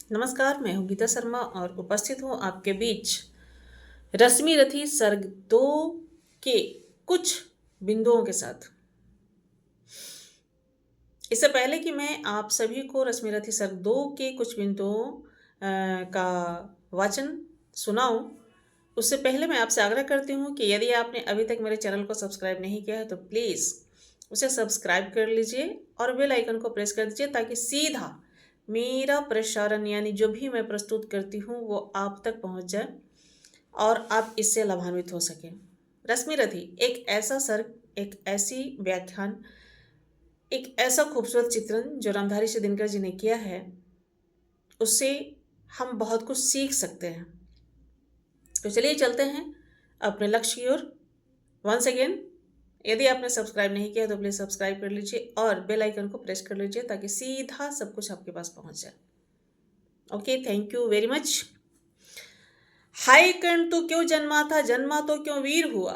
नमस्कार, मैं हूँ गीता शर्मा और उपस्थित हूँ आपके बीच रश्मि रथी सर्ग 2 के कुछ बिंदुओं के साथ। इससे पहले कि मैं आप सभी को रश्मि रथी सर्ग 2 के कुछ बिंदुओं का वाचन सुनाऊं, उससे पहले मैं आपसे आग्रह करती हूँ कि यदि आपने अभी तक मेरे चैनल को सब्सक्राइब नहीं किया है तो प्लीज़ उसे सब्सक्राइब कर लीजिए और बेल आइकन को प्रेस कर दीजिए ताकि सीधा मेरा प्रसारण यानी जो भी मैं प्रस्तुत करती हूँ वो आप तक पहुँच जाए और आप इससे लाभान्वित हो सकें। रश्मि रथी एक ऐसा सर्ग, एक ऐसी व्याख्यान, एक ऐसा खूबसूरत चित्रण जो रामधारी से दिनकर जी ने किया है, उससे हम बहुत कुछ सीख सकते हैं। तो चलिए चलते हैं अपने लक्ष्य की ओर। वंस अगेन, यदि आपने सब्सक्राइब नहीं किया तो प्लीज़ सब्सक्राइब कर लीजिए और बेल आइकन को प्रेस कर लीजिए ताकि सीधा सब कुछ आपके पास पहुंच जाए। Okay, thank you very much. हाय कर्ण तू क्यों जन्मा था, जन्मा तो क्यों वीर हुआ,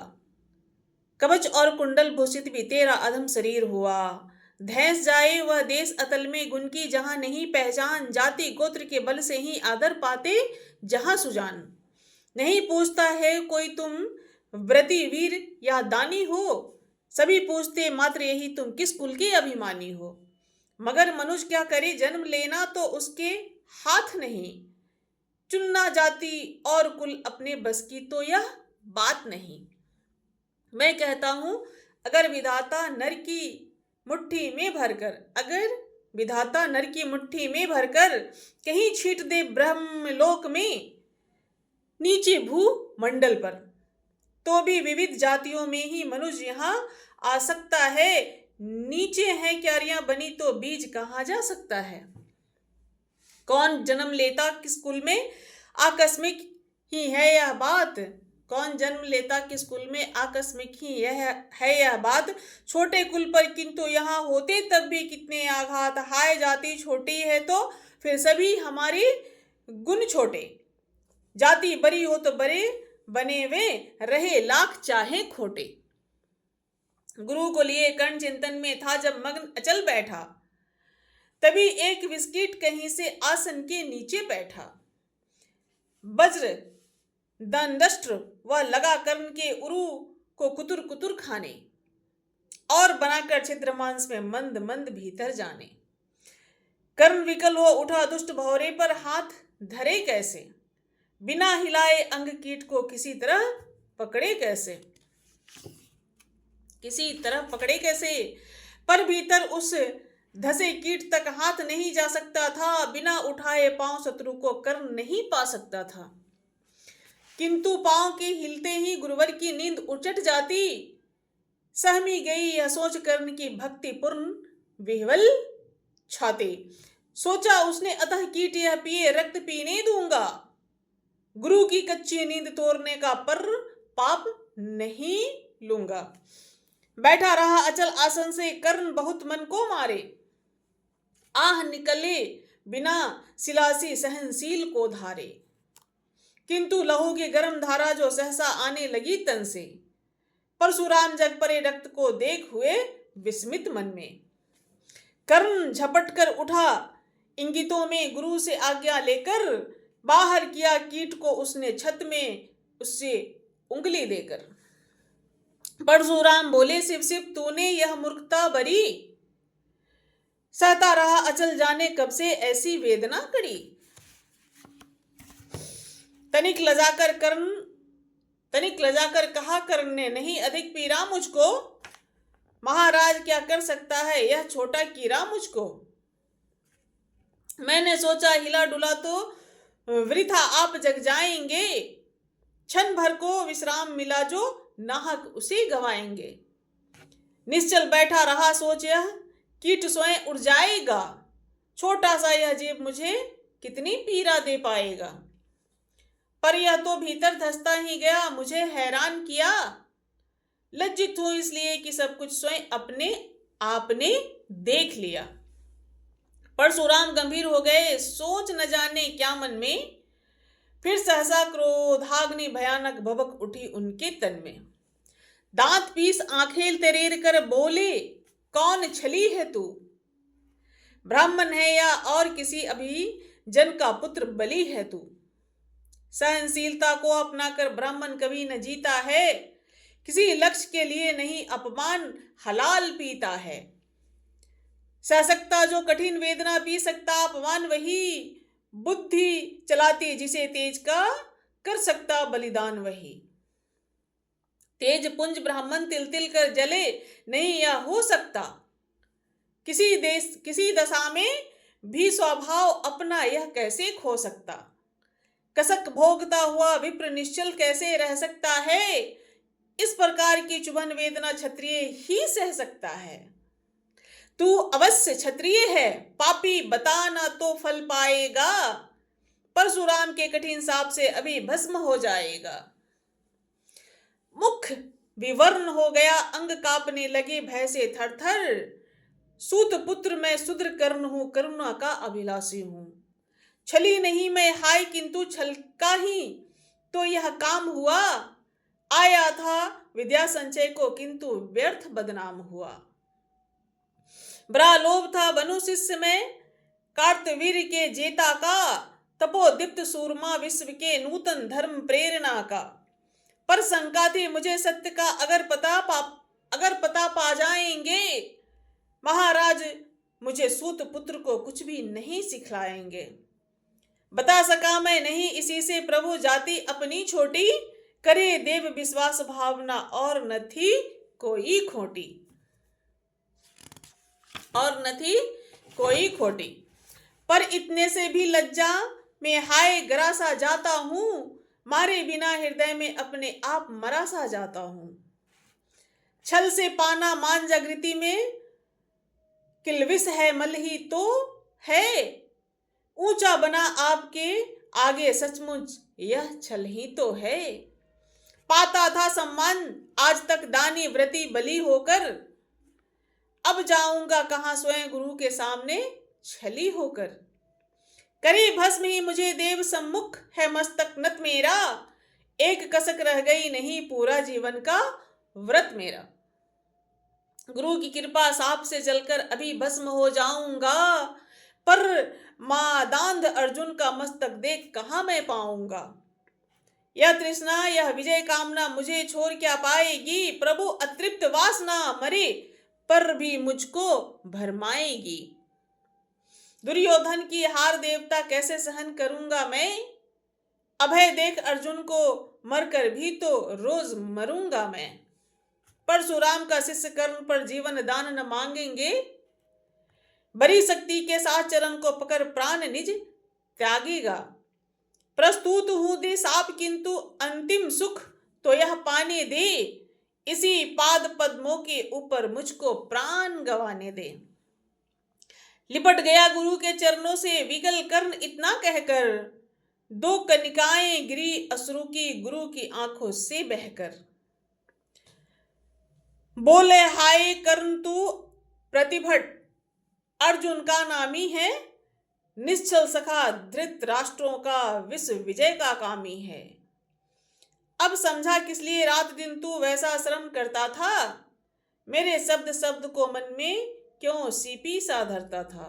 कवच और कुंडल भूषित भी तेरा अधम शरीर हुआ। धैंस जाए वह देश अतल में गुण की जहां नहीं पहचान, जाति गोत्र के बल से ही आदर पाते जहां सुजान। नहीं पूछता है कोई तुम व्रती वीर या दानी हो, सभी पूछते मात्र यही तुम किस कुल के अभिमानी हो। मगर मनुष्य क्या करे, जन्म लेना तो उसके हाथ नहीं, चुनना जाति और कुल अपने बस की तो यह बात नहीं। मैं कहता हूं अगर विधाता नर की मुट्ठी में भरकर, अगर विधाता नर की मुट्ठी में भरकर कहीं छीट दे ब्रह्मलोक में नीचे भू मंडल पर, तो भी विविध जातियों में ही मनुष्य यहाँ आ सकता है। नीचे है क्यारियां बनी तो बीज कहाँ जा सकता है। कौन जन्म लेता किस कुल में आकस्मिक ही है यह बात, कौन जन्म लेता किस कुल में आकस्मिक ही यह है यह बात। छोटे कुल पर किंतु यहाँ होते तब भी कितने आघात, हाय जाति छोटी है तो फिर सभी हमारे गुण छोटे। जाति बड़ी हो तो बड़े बने वे रहे लाख चाहे खोटे। गुरु को लिए कर्ण चिंतन में था जब मग्न अचल बैठा, तभी एक बिस्किट कहीं से आसन के नीचे बैठा। वज्र दंडस्त्र वह लगा कर्ण के उरु को कुतुर कुतुर खाने, और बनाकर छिद्र मांस में मंद मंद भीतर जाने। कर्ण विकल हो उठा दुष्ट भौरे पर, हाथ धरे कैसे, बिना हिलाए अंग कीट को किसी तरह पकड़े कैसे, किसी तरह पकड़े कैसे। पर भीतर उस धसे कीट तक हाथ नहीं जा सकता था, बिना उठाए पांव शत्रु को कर्ण नहीं पा सकता था। किंतु पांव के हिलते ही गुरुवर की नींद उचट जाती, सहमी गई यह सोच कर्ण की भक्तिपूर्ण विह्वल छाती। सोचा उसने अतः कीट यह पिए रक्त पीने दूंगा, गुरु की कच्ची नींद तोड़ने का पर पाप नहीं लूंगा। बैठा रहा अचल आसन से कर्ण बहुत मन को मारे, आह निकले बिना सिलासी सहनशील को धारे। किंतु लहू की गर्म धारा जो सहसा आने लगी तन से, परशुराम जग परे रक्त को देख हुए विस्मित मन में। कर्ण झपट कर उठा इंगितों में गुरु से आज्ञा लेकर, बाहर किया कीट को उसने छत में उससे उंगली देकर। परशुराम बोले शिव शिव तूने यह मूर्खता बरी, सहता रहा अचल जाने कब से ऐसी वेदना करी। तनिक लजाकर कहा कर्ण ने, नहीं अधिक पीरा मुझको, महाराज क्या कर सकता है यह छोटा कीड़ा मुझको। मैंने सोचा हिला डुला तो वृथा आप जग जाएंगे, क्षण भर को विश्राम मिला जो नाहक उसे गवाएंगे। निश्चल बैठा रहा सोच यह कीट स्वयं उड़ जाएगा, छोटा सा यह जीव मुझे कितनी पीड़ा दे पाएगा। पर यह तो भीतर धंसता ही गया, मुझे हैरान किया। लज्जित हूं इसलिए कि सब कुछ स्वयं अपने आपने देख लिया। परशुराम गंभीर हो गए, सोच न जाने क्या मन में, फिर सहसा क्रोधाग्नि भयानक भभक उठी उनके तन में। दांत पीस आंखें तरेर कर बोले, कौन छली है तू, ब्राह्मण है या और किसी अभी जन का पुत्र बलि है तू। सहनशीलता को अपनाकर ब्राह्मण कभी न जीता है, किसी लक्ष्य के लिए नहीं अपमान हलाल पीता है। सह सकता जो कठिन वेदना, पी सकता अपमान वही, बुद्धि चलाती जिसे तेज का, कर सकता बलिदान वही। तेज पुंज ब्राह्मण तिल तिल कर जले, नहीं यह हो सकता। किसी दशा में भी स्वभाव अपना यह कैसे खो सकता। कसक भोगता हुआ विप्र निश्चल कैसे रह सकता है, इस प्रकार की चुभन वेदना क्षत्रिय ही सह सकता है। तू अवश्य क्षत्रिय है, पापी बता ना तो फल पाएगा, परशुराम के कठिन शाप से अभी भस्म हो जाएगा। मुख विवर्ण हो गया, अंग कांपने लगे भय से थर थर। सूत पुत्र मैं शूद्र कर्ण हूं, करुणा का अभिलाषी हूं। छली नहीं मैं हाय, किंतु छल का ही तो यह काम हुआ। आया था विद्या संचय को, किंतु व्यर्थ बदनाम हुआ। बड़ा लोभ था बनु शिष्य में, कार्तवीर के जेता का। तपोदीप्त सूरमा विश्व के नूतन धर्म प्रेरणा का। पर शंका थी मुझे सत्य का, अगर पता पा जाएंगे महाराज, मुझे सूत पुत्र को कुछ भी नहीं सिखलाएंगे। बता सका मैं नहीं इसी से प्रभु जाति अपनी छोटी, करे देव विश्वास भावना और न थी कोई खोटी, और न थी कोई खोटी। पर इतने से भी लज्जा में हाय गरासा जाता हूं, मारे बिना हृदय में अपने आप मरासा जाता हूं। छल से पाना मान जागृति में, किलविस है मल ही तो है। ऊंचा बना आपके आगे सचमुच यह छल ही तो है। पाता था सम्मान आज तक दानी व्रती बलि होकर, अब जाऊंगा कहां स्वयं गुरु के सामने छली होकर। करे भस्म ही मुझे देव सम्मुख, है मस्तक नत मेरा। एक कसक रह गई नहीं पूरा जीवन का व्रत मेरा। गुरु की कृपा साप से जलकर अभी भस्म हो जाऊंगा, पर मां दांध अर्जुन का मस्तक देख कहां मैं पाऊंगा। यह तृष्णा यह विजय कामना मुझे छोड़ क्या पाएगी। प्रभु अतृप्त वासना मरे पर भी मुझको भरमाएगी। दुर्योधन की हार देवता कैसे सहन करूंगा मैं, अभय देख अर्जुन को मरकर भी तो रोज मरूंगा मैं। परशुराम का शिष्य कर्ण पर जीवन दान न मांगेंगे, बड़ी शक्ति के साथ चरण को पकड़ प्राण निज त्यागेगा। प्रस्तुत हूं दे साप किंतु अंतिम सुख तो यह पाने दे, इसी पाद पद्मों के ऊपर मुझको प्राण गंवाने दे। लिपट गया गुरु के चरणों से विकल कर्ण इतना कहकर, दो कनिकाएं गिरी अश्रु की गुरु की आंखों से बहकर। बोले हाय कर्ण तू प्रतिभट, अर्जुन का नामी है। निश्चल सखा धृत राष्ट्रों का विश्व विजय का कामी है। अब समझा किस लिए रात दिन तू वैसा श्रम करता था, मेरे शब्द शब्द को मन में क्यों सीपी सा धरता था।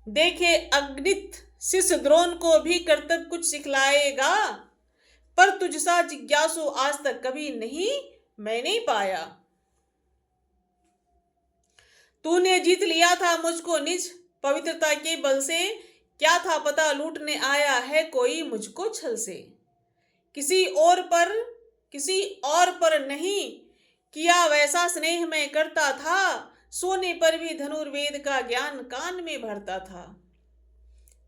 देखे अगणित शिष्य द्रोण को भी कर्तव्य कुछ सिखलाएगा, पर तुझसा जिज्ञासु आज तक कभी नहीं मैंने पाया। तूने जीत लिया था मुझको निज पवित्रता के बल से, क्या था पता लूटने आया है कोई मुझको छल से। किसी और पर नहीं किया वैसा स्नेह मैं करता था, सोने पर भी धनुर्वेद का ज्ञान कान में भरता था।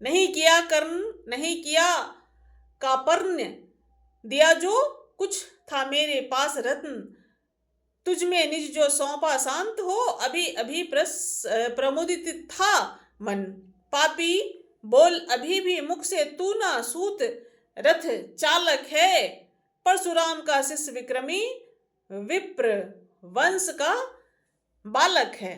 नहीं किया कर्ण नहीं किया कार्पण्य, दिया जो कुछ था मेरे पास रत्न, तुझ में निज जो सौंपा शांत हो, अभी अभी प्रमुदित था मन। पापी बोल अभी भी मुख से तू ना, सूत रथ चालक है परशुराम का शिष्य विक्रमी, विप्र वंश का बालक है।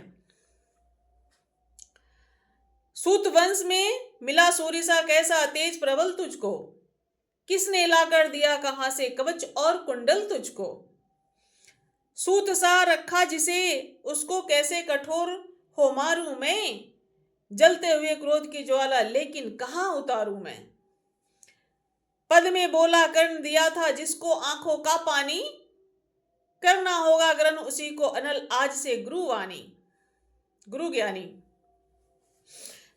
सूत वंश में मिला सूरिसा कैसा तेज प्रबल तुझको, किसने लाकर दिया कहां से कवच और कुंडल तुझको। सूत सा रखा जिसे उसको कैसे कठोर हो मारूं मैं, जलते हुए क्रोध की ज्वाला, लेकिन कहाँ उतारूं मैं। पद में बोला कर्ण दिया था जिसको आंखों का पानी, करना होगा ग्रहण उसी को अनल आज से गुरुवाणी, गुरु ज्ञानी।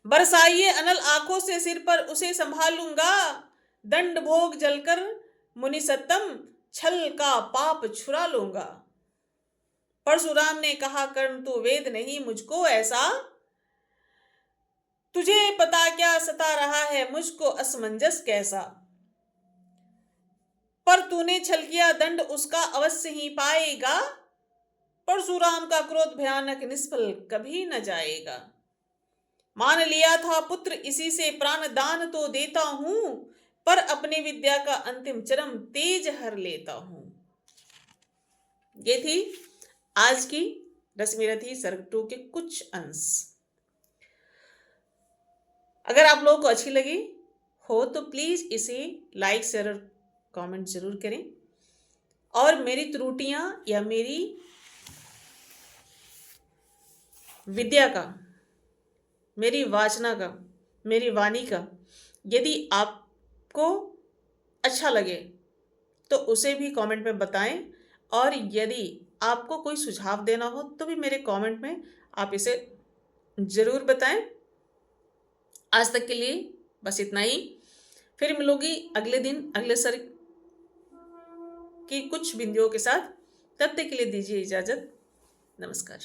बरसाइए अनल आंखों से सिर पर उसे संभालूंगा, दंड भोग जलकर मुनि सत्तम, छल का पाप छुड़ा लूंगा। परशुराम ने कहा कर्ण तू वेद नहीं मुझको ऐसा, तुझे पता क्या सता रहा है मुझको असमंजस कैसा। पर तूने छल किया दंड उसका अवश्य ही पाएगा, परशुराम का क्रोध भयानक निष्फल कभी न जाएगा। मान लिया था पुत्र इसी से प्राण दान तो देता हूं, पर अपनी विद्या का अंतिम चरम तेज हर लेता हूं। ये थी आज की रश्मिरथी सर्ग 2 के कुछ अंश। अगर आप लोगों को अच्छी लगी हो तो प्लीज इसे लाइक शेयर और कमेंट जरूर करें, और मेरी त्रुटियां या मेरी विद्या का, मेरी वाचना का, मेरी वाणी का यदि आपको अच्छा लगे तो उसे भी कमेंट में बताएं, और यदि आपको कोई सुझाव देना हो तो भी मेरे कमेंट में आप इसे जरूर बताएं। आज तक के लिए बस इतना ही। फिर मिलूंगी अगले दिन अगले सर्ग की कुछ बिंदुओं के साथ। तब तक के लिए दीजिए इजाजत। नमस्कार।